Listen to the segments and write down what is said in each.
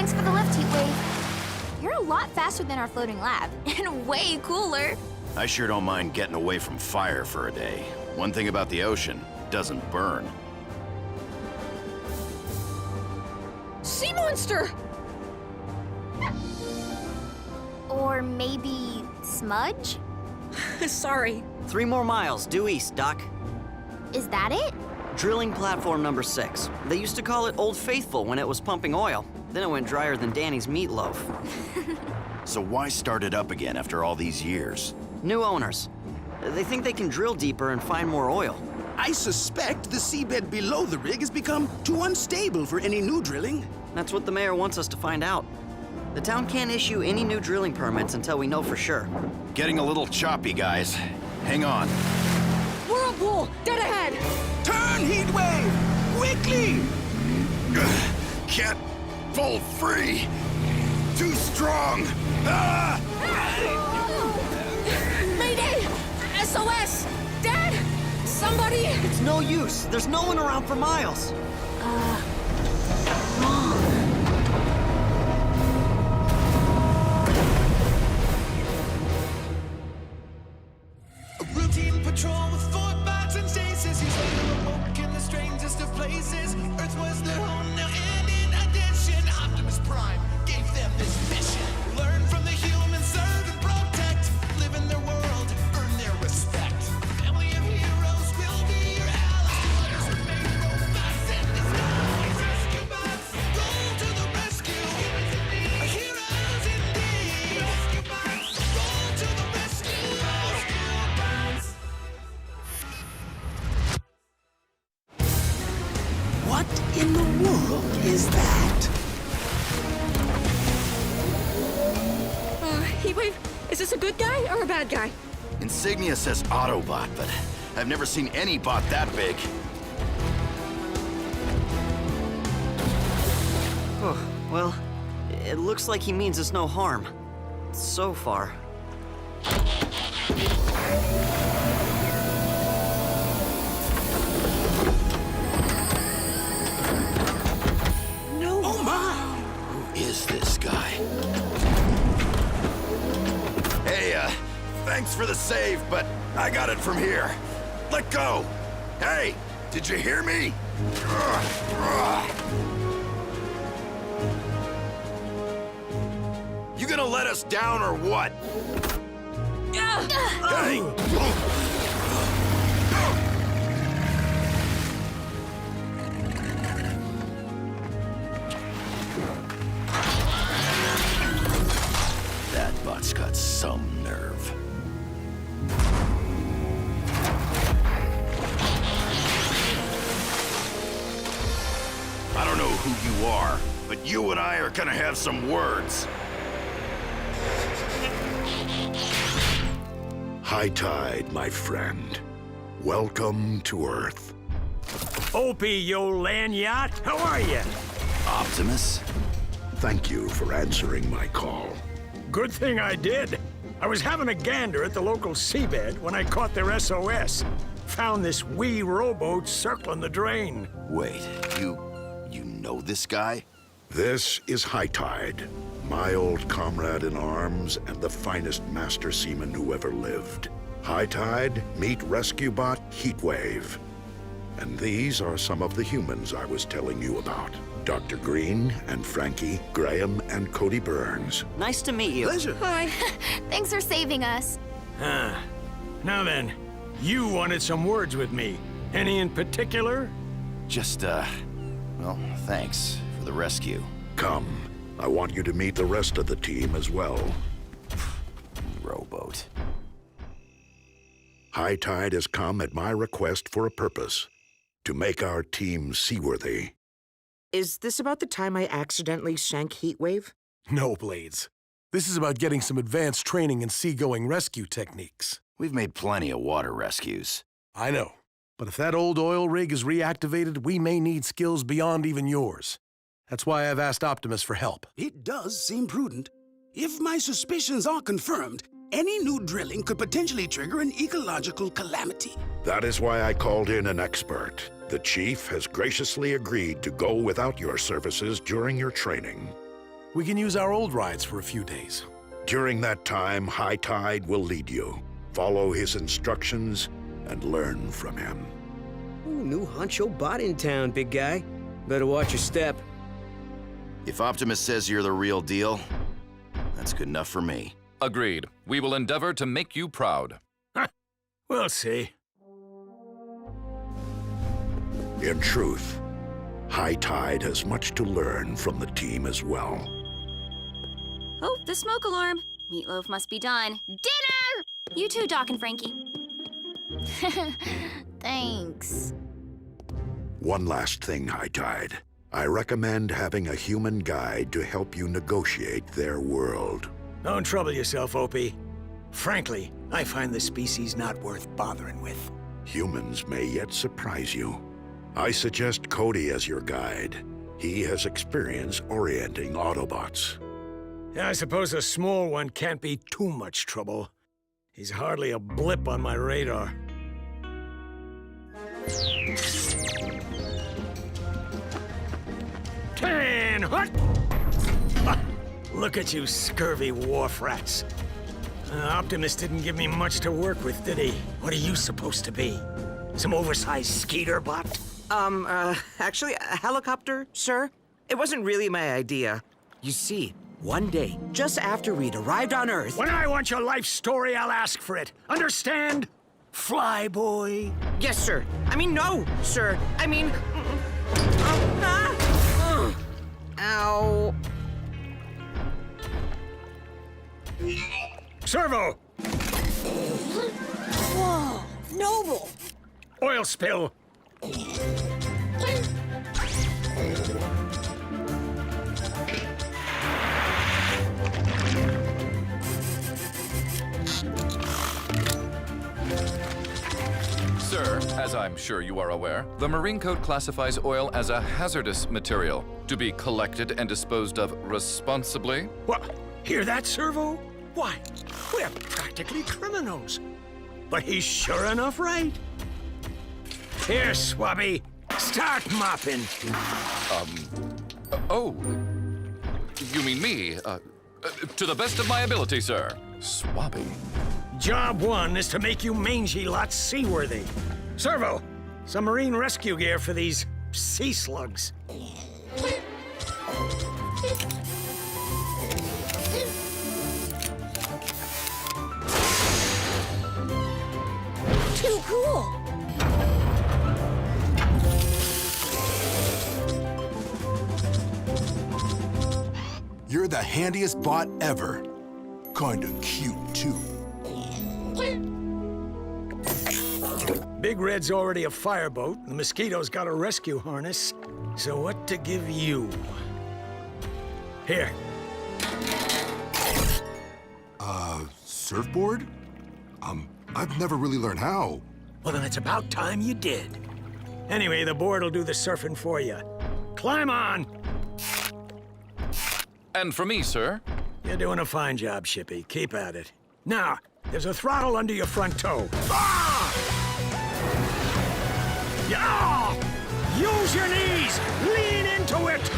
Thanks for the lift, Heatwave. You're a lot faster than our floating lab, and way cooler. I sure don't mind getting away from fire for a day. One thing about the ocean, it doesn't burn. Sea monster! Or maybe Smudge? Sorry. 3 more miles, due east, Doc. Is that it? Drilling platform number 6. They used to call it Old Faithful when it was pumping oil. Then it went drier than Danny's meatloaf. So why start it up again after all these years? New owners. They think they can drill deeper and find more oil. I suspect the seabed below the rig has become too unstable for any new drilling. That's what the mayor wants us to find out. The town can't issue any new drilling permits until we know for sure. Getting a little choppy, guys. Hang on. Whirlpool! Dead ahead! Turn, Heatwave! Quickly! Can't pull free. Too strong. Ah! Mayday! SOS! Dad! Somebody! It's no use. There's no one around for miles. A routine patrol with 4 bots and stasis. He's later awoke in the strangest of places. Earth was their home now, and in addition, Optimus Prime gave them this mission. Learn from the humans, serve and protect. Live in their world, earn their respect. Family of heroes will be your allies. Remain robots in disguise. Rescue bots, go to the rescue. Heroes indeed. Rescue bots, go to the rescue. Rescue bots. What in the world is that? Heatwave, is this a good guy or a bad guy? Insignia says Autobot, but I've never seen any bot that big. Oh, well, it looks like he means us no harm. So far. No. Oh, my! Who is this guy? Hey, thanks for the save, but I got it from here. Let go! Hey, did you hear me? You gonna let us down or what? Hey! That bot's got some nerve. I don't know who you are, but you and I are gonna have some words. High tide, my friend. Welcome to Earth. Opie, yo land yacht, how are you? Optimus? Thank you for answering my call. Good thing I did. I was having a gander at the local seabed when I caught their SOS. Found this wee rowboat circling the drain. Wait, you know this guy? This is High Tide, my old comrade in arms and the finest master seaman who ever lived. High Tide, meet rescue bot Heatwave. And these are some of the humans I was telling you about. Dr. Green and Frankie, Graham and Cody Burns. Nice to meet you. Pleasure. Hi. Thanks for saving us. Now then, you wanted some words with me. Any in particular? Just, well, thanks for the rescue. Come, I want you to meet the rest of the team as well. Rowboat. High Tide has come at my request for a purpose. To make our team seaworthy. Is this about the time I accidentally sank Heatwave? No, Blades. This is about getting some advanced training in seagoing rescue techniques. We've made plenty of water rescues. I know. But if that old oil rig is reactivated, we may need skills beyond even yours. That's why I've asked Optimus for help. It does seem prudent. If my suspicions are confirmed, any new drilling could potentially trigger an ecological calamity. That is why I called in an expert. The chief has graciously agreed to go without your services during your training. We can use our old rides for a few days. During that time, High Tide will lead you. Follow his instructions and learn from him. Ooh, new honcho bot in town, big guy. Better watch your step. If Optimus says you're the real deal, that's good enough for me. Agreed. We will endeavor to make you proud. We'll see. In truth, High Tide has much to learn from the team as well. Oh, the smoke alarm. Meatloaf must be done. Dinner! You too, Doc and Frankie. Thanks. One last thing, High Tide. I recommend having a human guide to help you negotiate their world. Don't trouble yourself, Opie. Frankly, I find the species not worth bothering with. Humans may yet surprise you. I suggest Cody as your guide. He has experience orienting Autobots. Yeah, I suppose a small one can't be too much trouble. He's hardly a blip on my radar. Ten! What? Look at you scurvy wharf rats. Optimus didn't give me much to work with, did he? What are you supposed to be? Some oversized skeeter bot? Actually, a helicopter, sir? It wasn't really my idea. You see, one day, just after we'd arrived on Earth... When I want your life story, I'll ask for it. Understand? Flyboy? Yes, sir. I mean, no, sir. I mean... Ow. Servo! Whoa, Noble! Oil spill! Sir, as I'm sure you are aware, the Marine Code classifies oil as a hazardous material to be collected and disposed of responsibly. What? Hear that, Servo? Why, we're practically criminals. But he's sure enough right. Here, Swabby, start mopping. Oh. You mean me? To the best of my ability, sir. Swabby. Job one is to make you mangy lots seaworthy. Servo, some marine rescue gear for these sea slugs. Too cool! You're the handiest bot ever. Kinda cute, too. Big Red's already a fireboat. The Mosquito's got a rescue harness. So what to give you? Here. Surfboard? I've never really learned how. Well, then it's about time you did. Anyway, the board'll do the surfing for you. Climb on! And for me, sir? You're doing a fine job, Shippy. Keep at it. Now, there's a throttle under your front toe. Ah! Yeah! Use your knees! Lean into it!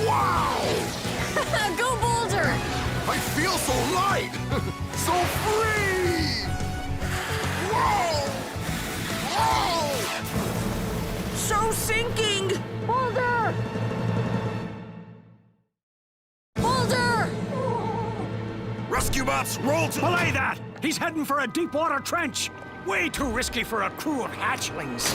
Wow! Go Boulder! I feel so light! So free! Whoa! Whoa! So sinking! Boulder! Boulder! Rescue bots, roll to... Belay that! He's heading for a deep water trench! Way too risky for a crew of hatchlings.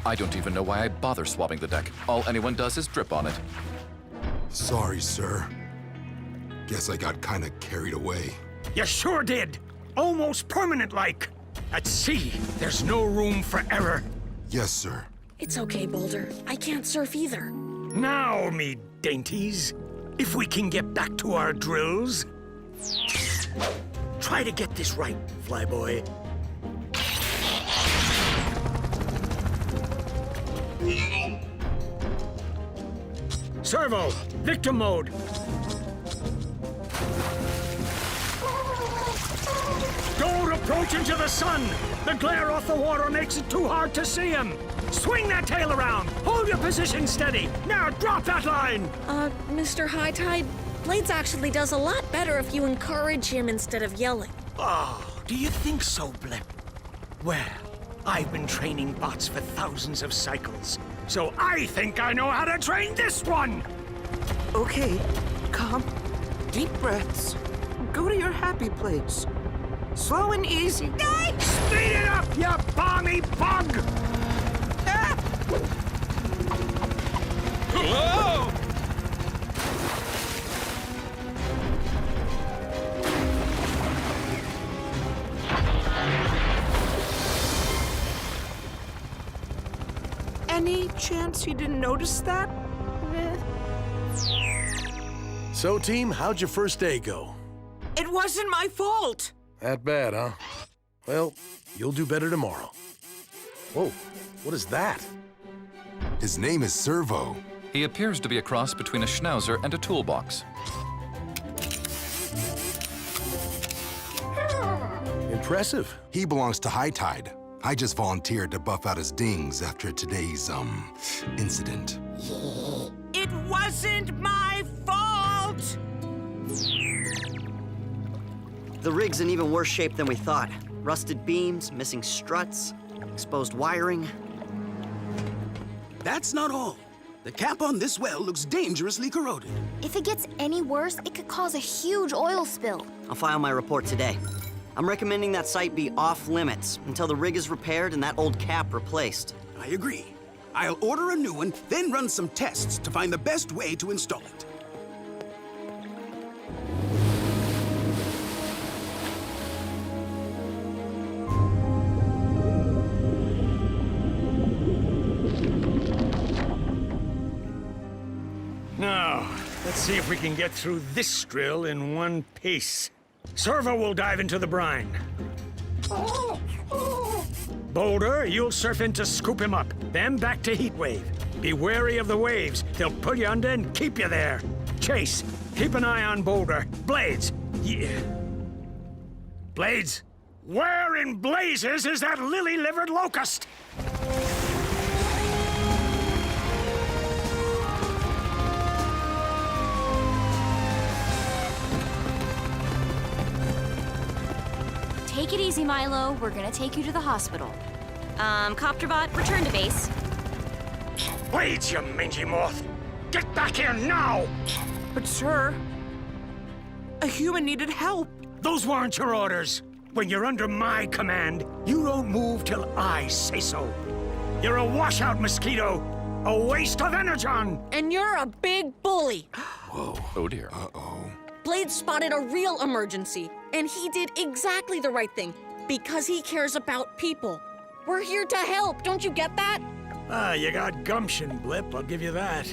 I don't even know why I bother swabbing the deck. All anyone does is drip on it. Sorry, sir. Guess I got kinda carried away. You sure did. Almost permanent-like. At sea, there's no room for error. Yes, sir. It's okay, Boulder. I can't surf either. Now, me dainties, if we can get back to our drills. Try to get this right, Flyboy. Servo, victim mode. Don't approach into the sun. The glare off the water makes it too hard to see him. Swing that tail around. Hold your position steady. Now drop that line. Mr. High Tide, Blades actually does a lot better if you encourage him instead of yelling. Oh, do you think so, Blip? Well, I've been training bots for thousands of cycles, so I think I know how to train this one! Okay, calm. Deep breaths. Go to your happy place. Slow and easy. Speed it up, you balmy bug! Whoa! Any chance he didn't notice that? So, team, how'd your first day go? It wasn't my fault! That bad, huh? Well, you'll do better tomorrow. Whoa, what is that? His name is Servo. He appears to be a cross between a schnauzer and a toolbox. Impressive. He belongs to High Tide. I just volunteered to buff out his dings after today's, incident. It wasn't my fault! The rig's in even worse shape than we thought. Rusted beams, missing struts, exposed wiring. That's not all. The cap on this well looks dangerously corroded. If it gets any worse, it could cause a huge oil spill. I'll file my report today. I'm recommending that site be off limits until the rig is repaired and that old cap replaced. I agree. I'll order a new one, then run some tests to find the best way to install it. Now, let's see if we can get through this drill in one piece. Servo will dive into the brine. Boulder, you'll surf in to scoop him up, then back to Heatwave. Be wary of the waves. They'll pull you under and keep you there. Chase, keep an eye on Boulder. Blades, Blades, where in blazes is that lily-livered locust? Take it easy, Milo. We're gonna take you to the hospital. Copterbot, return to base. Blades, you mangy moth! Get back here now! But sir, a human needed help. Those weren't your orders. When you're under my command, you don't move till I say so. You're a washout, Mosquito. A waste of energon. And you're a big bully. Whoa. Oh dear. Uh-oh. Blade spotted a real emergency, and he did exactly the right thing because he cares about people. We're here to help, don't you get that? Ah, you got gumption, Blip, I'll give you that.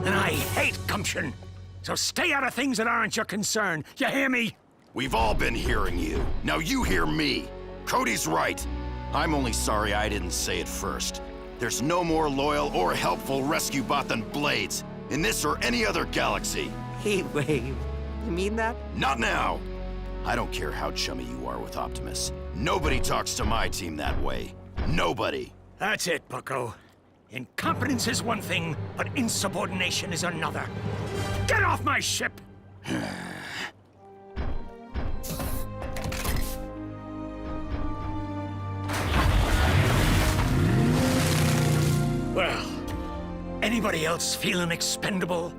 And I hate gumption. So stay out of things that aren't your concern. You hear me? We've all been hearing you. Now you hear me. Cody's right. I'm only sorry I didn't say it first. There's no more loyal or helpful rescue bot than Blades, in this or any other galaxy. Heatwave. You mean that? Not now. I don't care how chummy you are with Optimus. Nobody talks to my team that way. Nobody. That's it, Bucko. Incompetence is one thing, but insubordination is another. Get off my ship! Well, anybody else feeling expendable?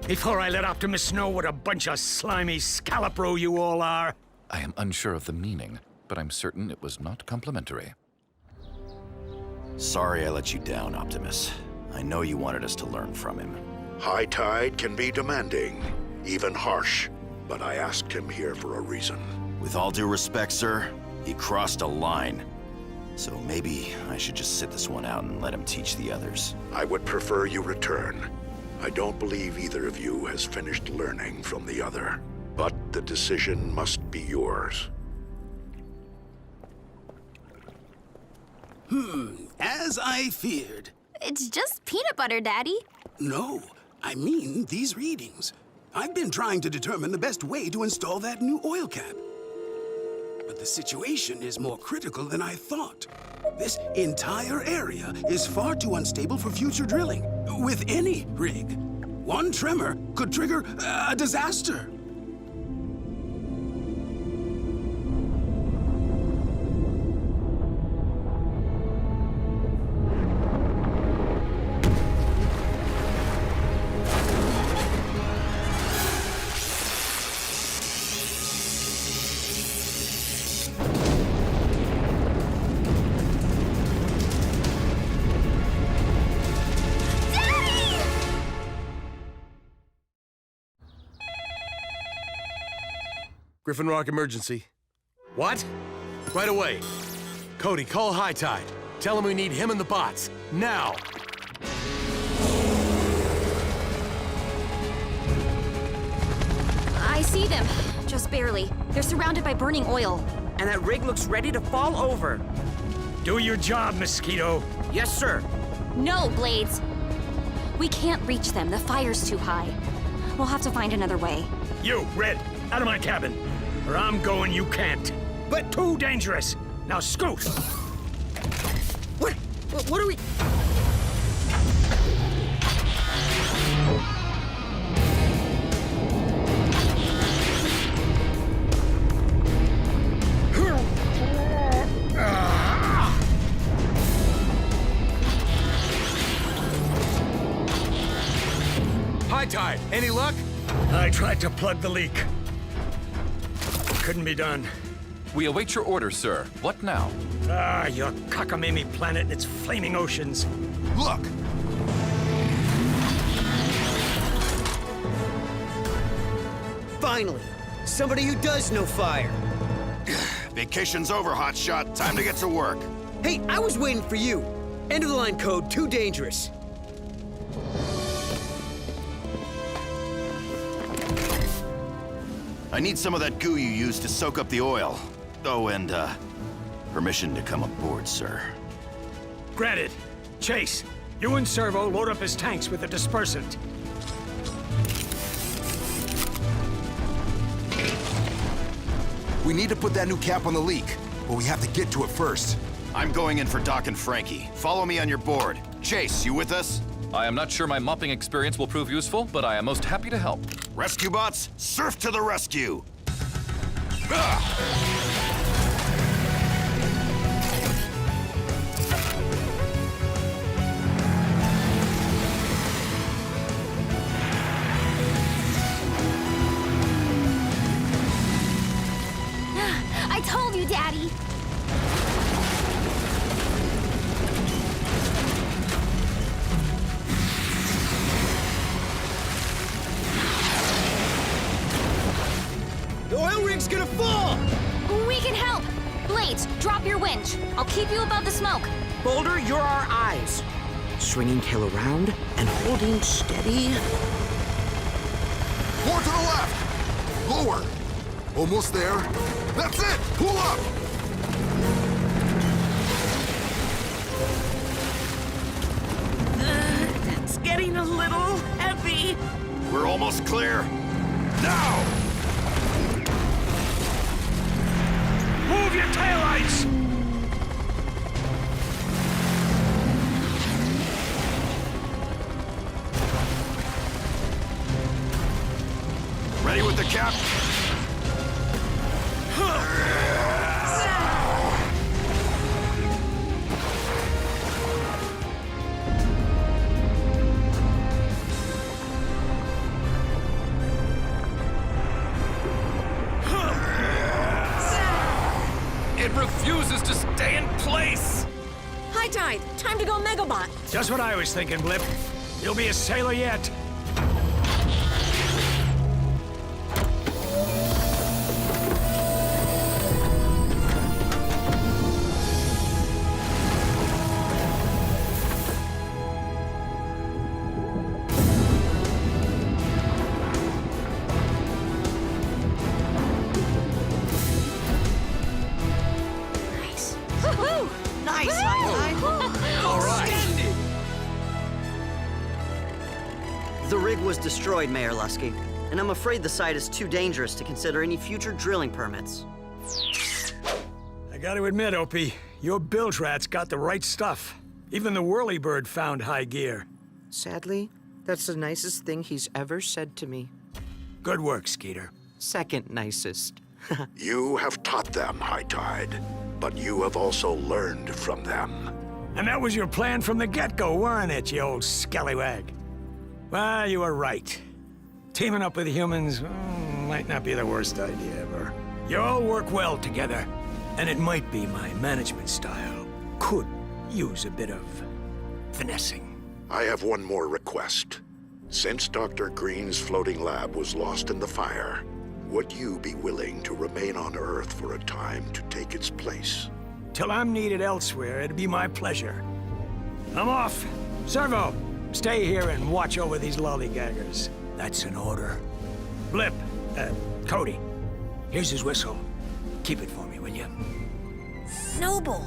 Before I let Optimus know what a bunch of slimy scallop-row you all are. I am unsure of the meaning, but I'm certain it was not complimentary. Sorry I let you down, Optimus. I know you wanted us to learn from him. High Tide can be demanding, even harsh, but I asked him here for a reason. With all due respect, sir, he crossed a line. So maybe I should just sit this one out and let him teach the others. I would prefer you return. I don't believe either of you has finished learning from the other. But the decision must be yours. As I feared. It's just peanut butter, Daddy. No, I mean these readings. I've been trying to determine the best way to install that new oil cap. But the situation is more critical than I thought. This entire area is far too unstable for future drilling, with any rig. One tremor could trigger a disaster. Griffin Rock emergency. What? Right away. Cody, call High Tide. Tell him we need him and the bots. Now! I see them. Just barely. They're surrounded by burning oil. And that rig looks ready to fall over. Do your job, Mosquito. Yes, sir. No, Blades. We can't reach them. The fire's too high. We'll have to find another way. You, Red, out of my cabin. Where I'm going, you can't. But too dangerous. Now scoot. What are we... High Tide, any luck? I tried to plug the leak. Couldn't be done. We await your orders, sir. What now? Your cockamamie planet and its flaming oceans. Look! Finally! Somebody who does know fire! Vacation's over, hotshot. Time to get to work. Hey, I was waiting for you! End of the line code, too dangerous. I need some of that goo you used to soak up the oil. Oh, and, permission to come aboard, sir. Granted. Chase, you and Servo load up his tanks with the dispersant. We need to put that new cap on the leak, but we have to get to it first. I'm going in for Doc and Frankie. Follow me on your board. Chase, you with us? I am not sure my mopping experience will prove useful, but I am most happy to help. Rescue bots, surf to the rescue! I told you, Daddy! The oil rig's gonna fall! We can help! Blades, drop your winch. I'll keep you above the smoke. Boulder, you're our eyes. Swinging tail around and holding steady. More to the left! Lower! Almost there. That's it! Pull up! It's getting a little heavy. We're almost clear. Now! Move your taillights! Ready with the cap? It refuses to stay in place! High Tide, time to go Megabot. Just what I was thinking, Blip. You'll be a sailor yet. was destroyed, Mayor Lusky, and I'm afraid the site is too dangerous to consider any future drilling permits. I gotta admit, Opie, your bilge rat's got the right stuff. Even the whirlybird found high gear. Sadly, that's the nicest thing he's ever said to me. Good work, Skeeter. Second nicest. You have taught them, High Tide, but you have also learned from them. And that was your plan from the get-go, weren't it, you old scallywag? Well, you were right. Teaming up with humans might not be the worst idea ever. You all work well together, and it might be my management style. Could use a bit of finessing. I have one more request. Since Dr. Green's floating lab was lost in the fire, would you be willing to remain on Earth for a time to take its place? Till I'm needed elsewhere, it'd be my pleasure. I'm off. Servo, stay here and watch over these lollygaggers. That's an order. Blip, Cody, here's his whistle. Keep it for me, will you? Noble!